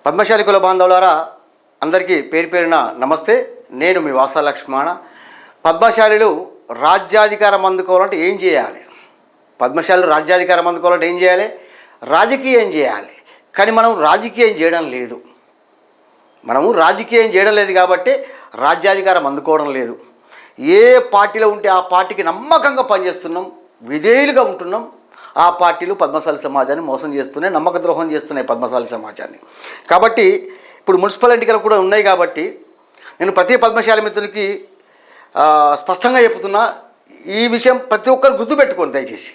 పద్మశాలి కుల బాంధవులారా అందరికీ పేరు పేరున నమస్తే. నేను మీ వాసా లక్ష్మణ. పద్మశాలిలు రాజ్యాధికారం అందుకోవాలంటే ఏం చేయాలి? పద్మశాలిలు రాజ్యాధికారం అందుకోవాలంటే ఏం చేయాలి? రాజకీయం చేయాలి. కానీ మనం రాజకీయం చేయడం లేదు. కాబట్టి రాజ్యాధికారం అందుకోవడం లేదు. ఏ పార్టీలో ఉంటే ఆ పార్టీకి నమ్మకంగా పనిచేస్తున్నాం, విధేయులుగా ఉంటున్నాం. ఆ పార్టీలు పద్మశాలి సమాజాన్ని మోసం చేస్తున్నాయి, నమ్మక ద్రోహం చేస్తున్నాయి పద్మశాలి సమాజాన్ని. కాబట్టి ఇప్పుడు మున్సిపల్ ఎన్నికలు కూడా ఉన్నాయి. కాబట్టి నేను ప్రతి పద్మశాలి మిత్రునికి స్పష్టంగా చెప్తున్నా, ఈ విషయం ప్రతి ఒక్కరు గుర్తుపెట్టుకోండి దయచేసి.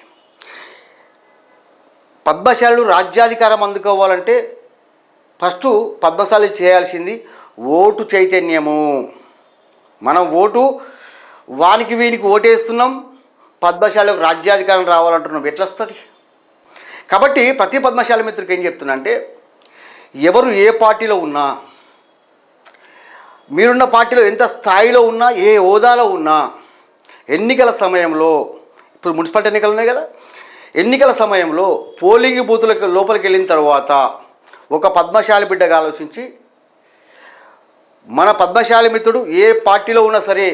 పద్మశాలులు రాజ్యాధికారం అందుకోవాలంటే ఫస్ట్ పద్మశాలి చేయాల్సింది ఓటు చైతన్యము. మనం ఓటు వానికి వీనికి ఓటేస్తున్నాం, పద్మశాలకు రాజ్యాధికారం రావాలంటున్నాం, ఎట్లా వస్తుంది? కాబట్టి ప్రతి పద్మశాలి మిత్రుడికి ఏం చెప్తున్నా అంటే, ఎవరు ఏ పార్టీలో ఉన్నా, మీరున్న పార్టీలో ఎంత స్థాయిలో ఉన్నా, ఏ హోదాలో ఉన్నా, ఎన్నికల సమయంలో, ఇప్పుడు మున్సిపాలిటీ ఎన్నికలు ఉన్నాయి కదా, ఎన్నికల సమయంలో పోలింగ్ బూతులకు లోపలికి వెళ్ళిన తర్వాత ఒక పద్మశాలి బిడ్డగా ఆలోచించి, మన పద్మశాలి మిత్రుడు ఏ పార్టీలో ఉన్నా సరే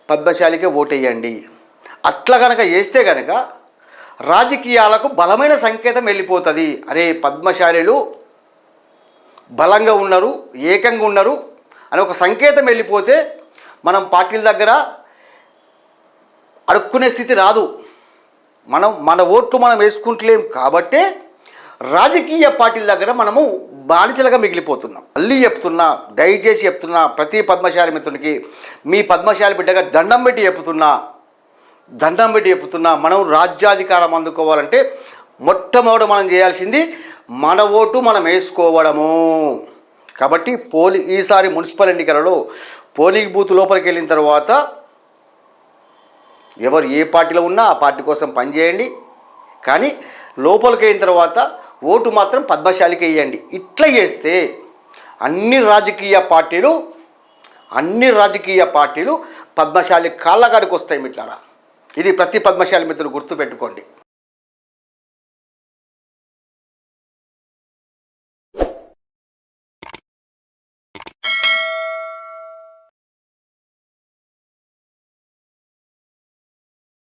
పద్మశాలికే ఓటేయండి. అట్లా కనుక చేస్తే కనుక రాజకీయాలకు బలమైన సంకేతం వెళ్ళిపోతుంది. అరే పద్మశాలిలు బలంగా ఉన్నారు, ఏకంగా ఉన్నారు అని ఒక సంకేతం వెళ్ళిపోతే మనం పార్టీల దగ్గర అడుక్కునే స్థితి రాదు. మన ఓట్లు మనం వేసుకుంటలేం. కాబట్టే రాజకీయ పార్టీల దగ్గర మనము బానిసలుగా మిగిలిపోతున్నాం. మళ్ళీ చెప్తున్నా, దయచేసి చెప్తున్నా, ప్రతి పద్మశాలి మిత్రునికి మీ పద్మశాలి బిడ్డగా దండం పెట్టి చెప్తున్నా, మనం రాజ్యాధికారం అందుకోవాలంటే మొట్టమొదట మనం చేయాల్సింది మన ఓటు మనం వేసుకోవడము. కాబట్టి ఈసారి మున్సిపల్ ఎన్నికలలో పోలింగ్ బూత్ లోపలికి వెళ్ళిన తర్వాత ఎవరు ఏ పార్టీలో ఉన్నా ఆ పార్టీ కోసం పనిచేయండి. కానీ లోపలికి అయిన తర్వాత ఓటు మాత్రం పద్మశాలికి వేయండి. ఇట్లా చేస్తే అన్ని రాజకీయ పార్టీలు పద్మశాలి కాళ్ళగాడికి వస్తాయి మిట్లారా. ఇది ప్రతి పద్మశాలి మిత్రులు గుర్తుపెట్టుకోండి.